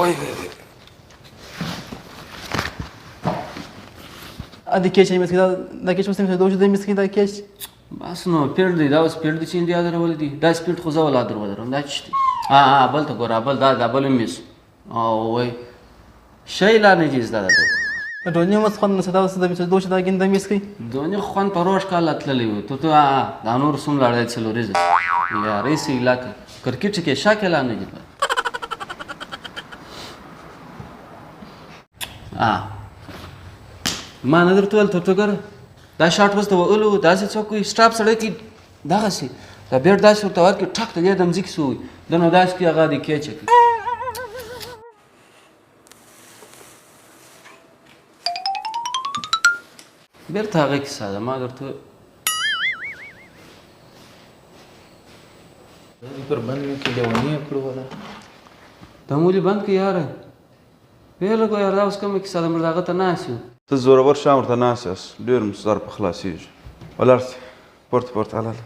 وای ادي کېچ مې دا کېچ اوس مې دوه دې مې دا کېچ بس نو پیړ دی دا اوس پیړ دی چې انډیا درول دي دا سپیډ خو زه ولا درولم دا چشتي ها بل ته ګوره بل دا بل میس او وای شی لا نه جیز دا دونی مس خون نه صدا وسه د دوه دا ګنده مې سکی دونی خون په روش کال تللی و ته دا نور سوم لاړ دی څلوريز یا رئیس علاقه کرکټ کې شاکل نه دي ما نه درته ول ته ګره دا شاټ وسته ولو داسې څوک سټاپ سره کې دغه سي دا بیرته داسې ورته ورکړي ټک ته دې دم ځکه سوی د نو داسې کې هغه دې کېچه کې بیرته هغه کیسه ده ما درته پر بند مې کې لیونی کړو ولا دا مولي بند کې یاره ویل کو یار دا اوس کومه کیسه ده موږ هغه ته ناسیو ته زورور شام ورته ناست یاست ډېر مو سر په خلاصېږي ولاړ سئ پورته پورته هلاله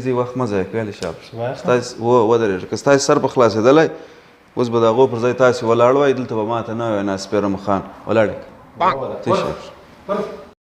ځئ وخت مه ضایع کوئ هلې شابه ستاسې ودرېږه که ستاسې سر په خلاصېدلی اوس به د هغو پر ځای تاسې ولاړ وای دلته به ماته نه وای ناسپېره مخان ولاړې ځئ شابه